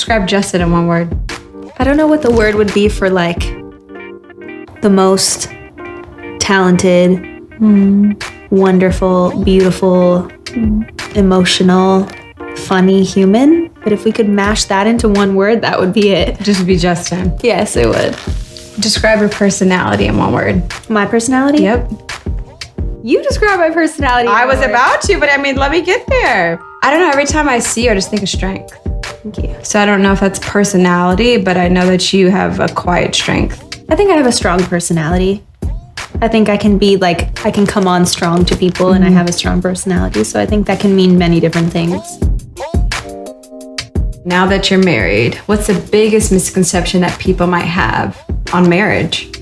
Describe Justin in one word. I don't know what the word would be for like the most talented, wonderful, beautiful, emotional, funny human. But if we could mash that into one word, that would be it. Just be Justin. Yes, it would. Describe your personality in one word. My personality? Yep. You describe my personality. I was about to, but I mean, let me get there. I don't know. Every time I see you, I just think of strength. Thank you. So I don't know if that's personality, but I know that you have a quiet strength. I think I have a strong personality. I think I can be like, I can come on strong to people and I have a strong personality. So I think that can mean many different things. Now that you're married, what's the biggest misconception that people might have on marriage?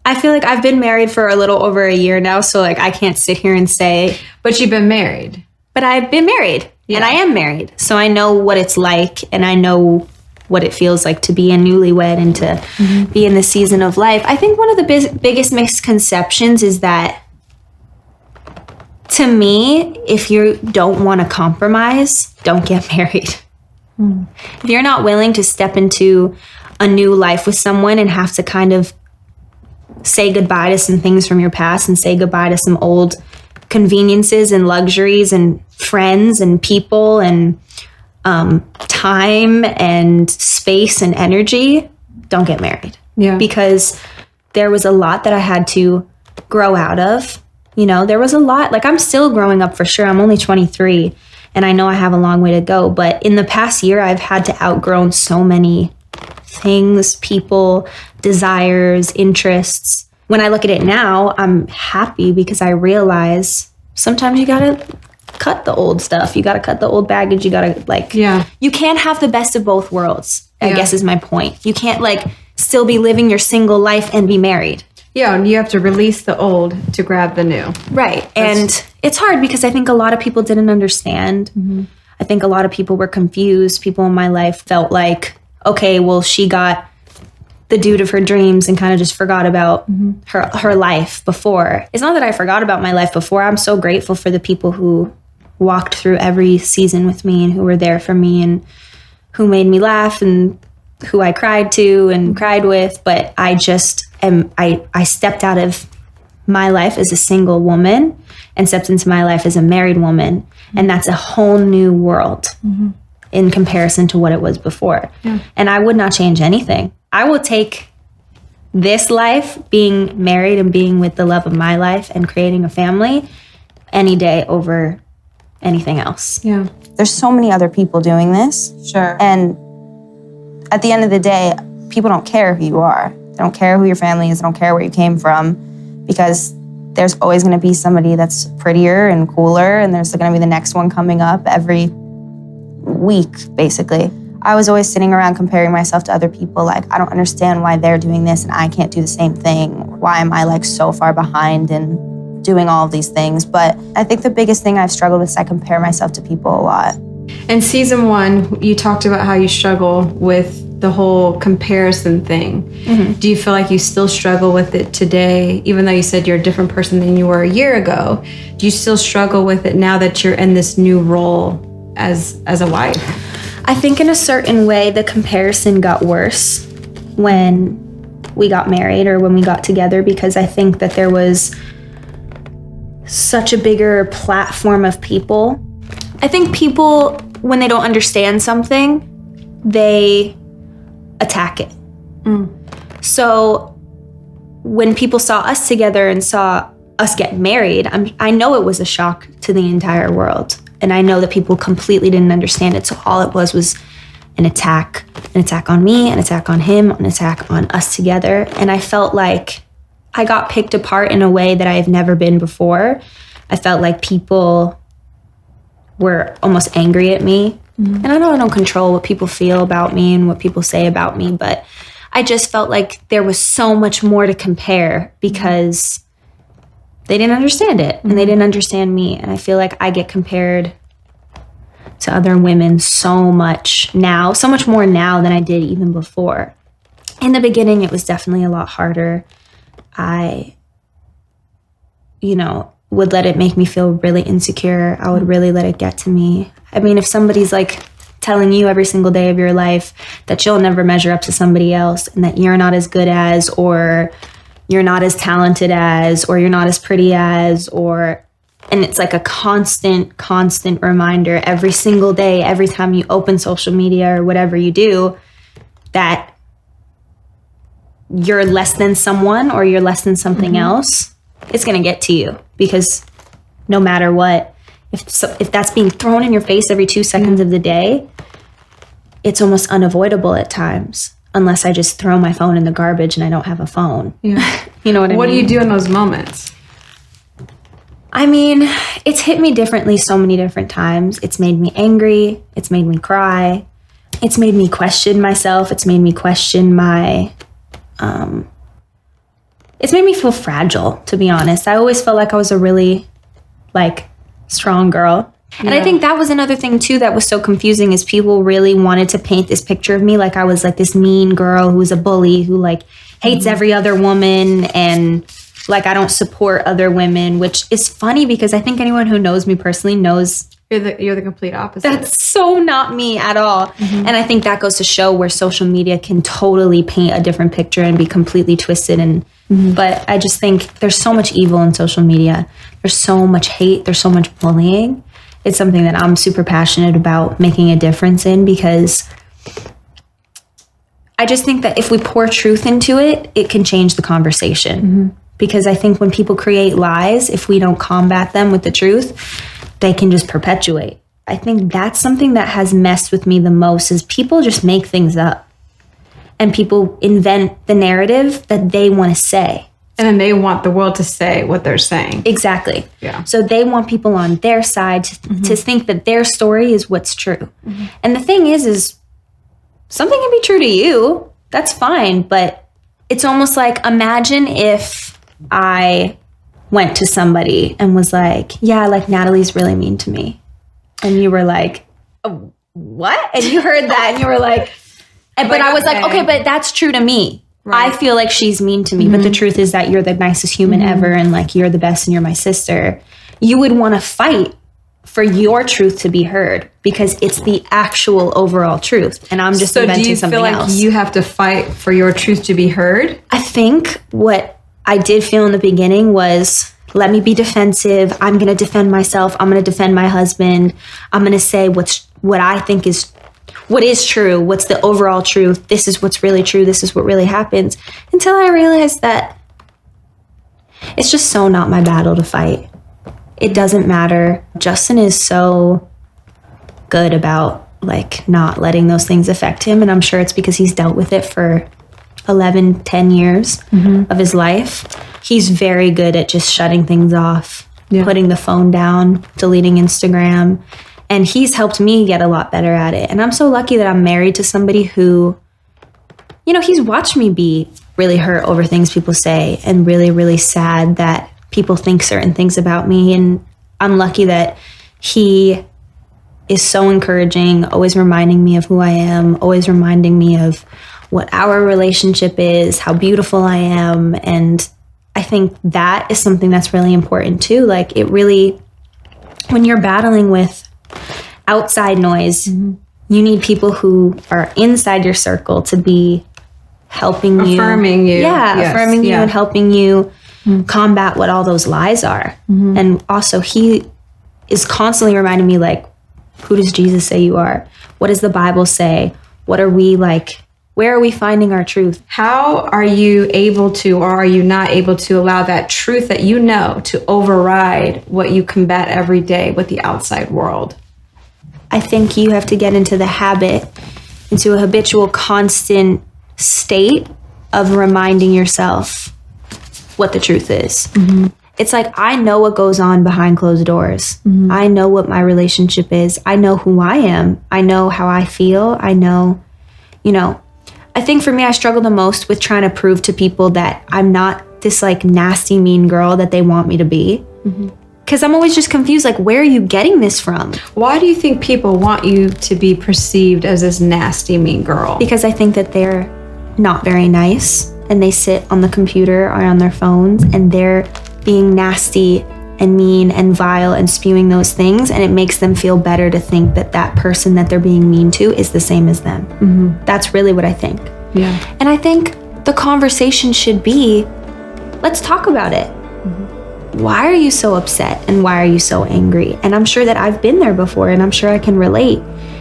I feel like I've been married for a little over a year now, so like I can't sit here and say. But you've been married. But I've been married, and I am married. So I know what it's like, and I know what it feels like to be a newlywed and to be in the season of life. I think one of the biggest misconceptions is that, to me, if you don't want to compromise, don't get married. If you're not willing to step into a new life with someone and have to kind of say goodbye to some things from your past and say goodbye to some old conveniences and luxuries and friends and people and time and space and energy, don't get married. Yeah. Because there was a lot that I had to grow out of. You know, there was a lot. Like, I'm still growing up for sure. I'm only 23 and I know I have a long way to go. But in the past year, I've had to outgrow so many things, people, desires, interests. When I look at it now, I'm happy because I realize sometimes you gotta cut the old stuff. You gotta cut the old baggage. You gotta you can't have the best of both worlds, I guess is my point. You can't still be living your single life and be married. Yeah, and you have to release the old to grab the new. Right. And it's hard because I think a lot of people didn't understand. I think a lot of people were confused. People in my life felt like, okay, well, she got the dude of her dreams and kind of just forgot about her life before. It's not that I forgot about my life before. I'm so grateful for the people who walked through every season with me and who were there for me and who made me laugh and who I cried to and cried with. But I just I stepped out of my life as a single woman and stepped into my life as a married woman. And that's a whole new world in comparison to what it was before. Yeah. And I would not change anything. I will take this life, being married and being with the love of my life and creating a family, any day over anything else. Yeah. There's so many other people doing this. Sure. And at the end of the day, people don't care who you are. They don't care who your family is. They don't care where you came from, because there's always going to be somebody that's prettier and cooler, and there's going to be the next one coming up every week, basically. I was always sitting around comparing myself to other people. Like, I don't understand why they're doing this and I can't do the same thing. Why am I so far behind in doing all of these things? But I think the biggest thing I've struggled with is I compare myself to people a lot. In season 1, you talked about how you struggle with the whole comparison thing. Do you feel like you still struggle with it today, even though you said you're a different person than you were a year ago? Do you still struggle with it now that you're in this new role as a wife? I think in a certain way, the comparison got worse when we got married or when we got together, because I think that there was such a bigger platform of people. I think people, when they don't understand something, they attack it. So when people saw us together and saw us get married, I know it was a shock to the entire world. And I know that people completely didn't understand it. So all it was an attack on me, an attack on him, an attack on us together. And I felt like I got picked apart in a way that I've never been before. I felt like people were almost angry at me. And I know I don't control what people feel about me and what people say about me, but I just felt like there was so much more to compare because they didn't understand it and they didn't understand me. And I feel like I get compared to other women so much now, so much more now than I did even before. In the beginning, it was definitely a lot harder. I, would let it make me feel really insecure. I would really let it get to me. I mean, if somebody's telling you every single day of your life that you'll never measure up to somebody else and that you're not as good as, or you're not as talented as, or you're not as pretty as, and it's like a constant reminder every single day, every time you open social media or whatever you do, that you're less than someone or you're less than something else. It's going to get to you, because no matter what, if that's being thrown in your face every 2 seconds of the day, it's almost unavoidable at times, unless I just throw my phone in the garbage and I don't have a phone. Yeah. You know what I mean? What do you do in those moments? I mean, it's hit me differently so many different times. It's made me angry. It's made me cry. It's made me question myself. It's made me question my... it's made me feel fragile, to be honest. I always felt like I was a really, strong girl. And I think that was another thing, too, that was so confusing, is people really wanted to paint this picture of me like I was, this mean girl who was a bully, who, hates every other woman, and, I don't support other women, which is funny because I think anyone who knows me personally knows... You're the complete opposite. That's so not me at all. And I think that goes to show where social media can totally paint a different picture and be completely twisted. But I just think there's so much evil in social media. There's so much hate. There's so much bullying. It's something that I'm super passionate about making a difference in, because I just think that if we pour truth into it, it can change the conversation. Because I think when people create lies, if we don't combat them with the truth, they can just perpetuate. I think that's something that has messed with me the most, is people just make things up. And people invent the narrative that they want to say. And then they want the world to say what they're saying. Exactly. Yeah. So they want people on their side to think that their story is what's true. And the thing is something can be true to you. That's fine. But it's almost like, imagine if I went to somebody and was like, yeah, Natalie's really mean to me. And you were like, oh, what? And you heard that and you were like, but I was like, okay, but that's true to me. Right. I feel like she's mean to me, but the truth is that you're the nicest human ever, and you're the best and you're my sister. You would want to fight for your truth to be heard, because it's the actual overall truth. And I'm just inventing something else. So do you feel like you have to fight for your truth to be heard? I think what I did feel in the beginning was, let me be defensive. I'm going to defend myself. I'm going to defend my husband. I'm going to say what I think is what is true. What's the overall truth? This is what's really true. This is what really happens. Until I realized that it's just so not my battle to fight. It doesn't matter. Justin is so good about not letting those things affect him. And I'm sure it's because he's dealt with it for 11, 10 years of his life. He's very good at just shutting things off, putting the phone down, deleting Instagram. And he's helped me get a lot better at it. And I'm so lucky that I'm married to somebody who, he's watched me be really hurt over things people say, and really, really sad that people think certain things about me. And I'm lucky that he is so encouraging, always reminding me of who I am, always reminding me of what our relationship is, how beautiful I am. And I think that is something that's really important too. It really, when you're battling with outside noise, you need people who are inside your circle to be helping you. Affirming you. Yeah, yes. Affirming you and helping you combat what all those lies are. And also he is constantly reminding me, who does Jesus say you are? What does the Bible say? What are we where are we finding our truth? How are you able to, or are you not able to, allow that truth that you know to override what you combat every day with the outside world? I think you have to get into the habit, into a habitual, constant state of reminding yourself what the truth is. It's I know what goes on behind closed doors. I know what my relationship is. I know who I am. I know how I feel. I know, I think for me, I struggle the most with trying to prove to people that I'm not this nasty, mean girl that they want me to be. Because I'm always just confused, where are you getting this from? Why do you think people want you to be perceived as this nasty, mean girl? Because I think that they're not very nice, and they sit on the computer or on their phones, and they're being nasty and mean and vile and spewing those things, and it makes them feel better to think that that person that they're being mean to is the same as them. Mm-hmm. That's really what I think. Yeah. And I think the conversation should be, let's talk about it. Mm-hmm. Why are you so upset and why are you so angry? And I'm sure that I've been there before and I'm sure I can relate.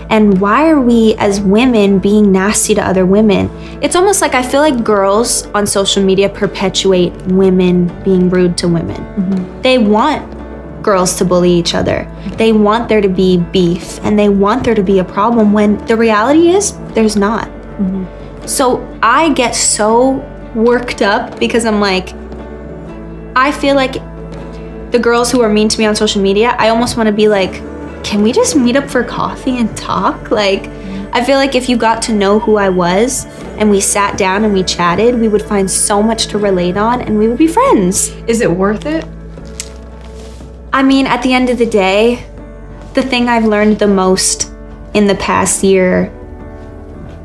And why are we as women being nasty to other women? It's almost like I feel like girls on social media perpetuate women being rude to women. Mm-hmm. They want girls to bully each other. They want there to be beef and they want there to be a problem when the reality is there's not. Mm-hmm. So I get so worked up because I'm like, I feel like the girls who are mean to me on social media, I almost want to be like, can we just meet up for coffee and talk? Like, I feel like if you got to know who I was and we sat down and we chatted, we would find so much to relate on and we would be friends. Is it worth it? I mean, at the end of the day, the thing I've learned the most in the past year,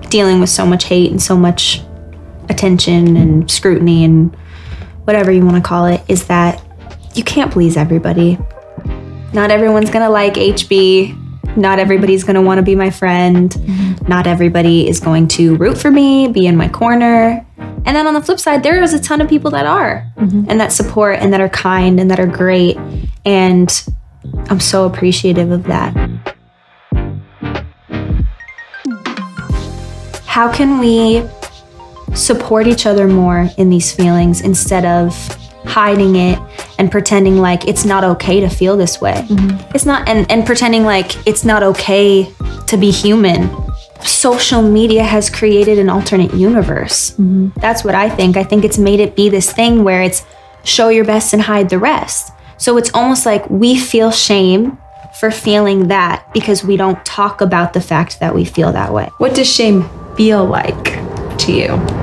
dealing with so much hate and so much attention and scrutiny and whatever you want to call it, is that you can't please everybody. Not everyone's gonna like HB. Not everybody's gonna wanna be my friend. Mm-hmm. Not everybody is going to root for me, be in my corner. And then on the flip side, there is a ton of people that are, mm-hmm. and that support and that are kind and that are great. And I'm so appreciative of that. How can we support each other more in these feelings instead of hiding it and pretending like it's not okay to feel this way? Mm-hmm. It's not, and pretending like it's not okay to be human. Social media has created an alternate universe. Mm-hmm. That's what I think. I think it's made it be this thing where it's show your best and hide the rest. So it's almost like we feel shame for feeling that because we don't talk about the fact that we feel that way. What does shame feel like to you?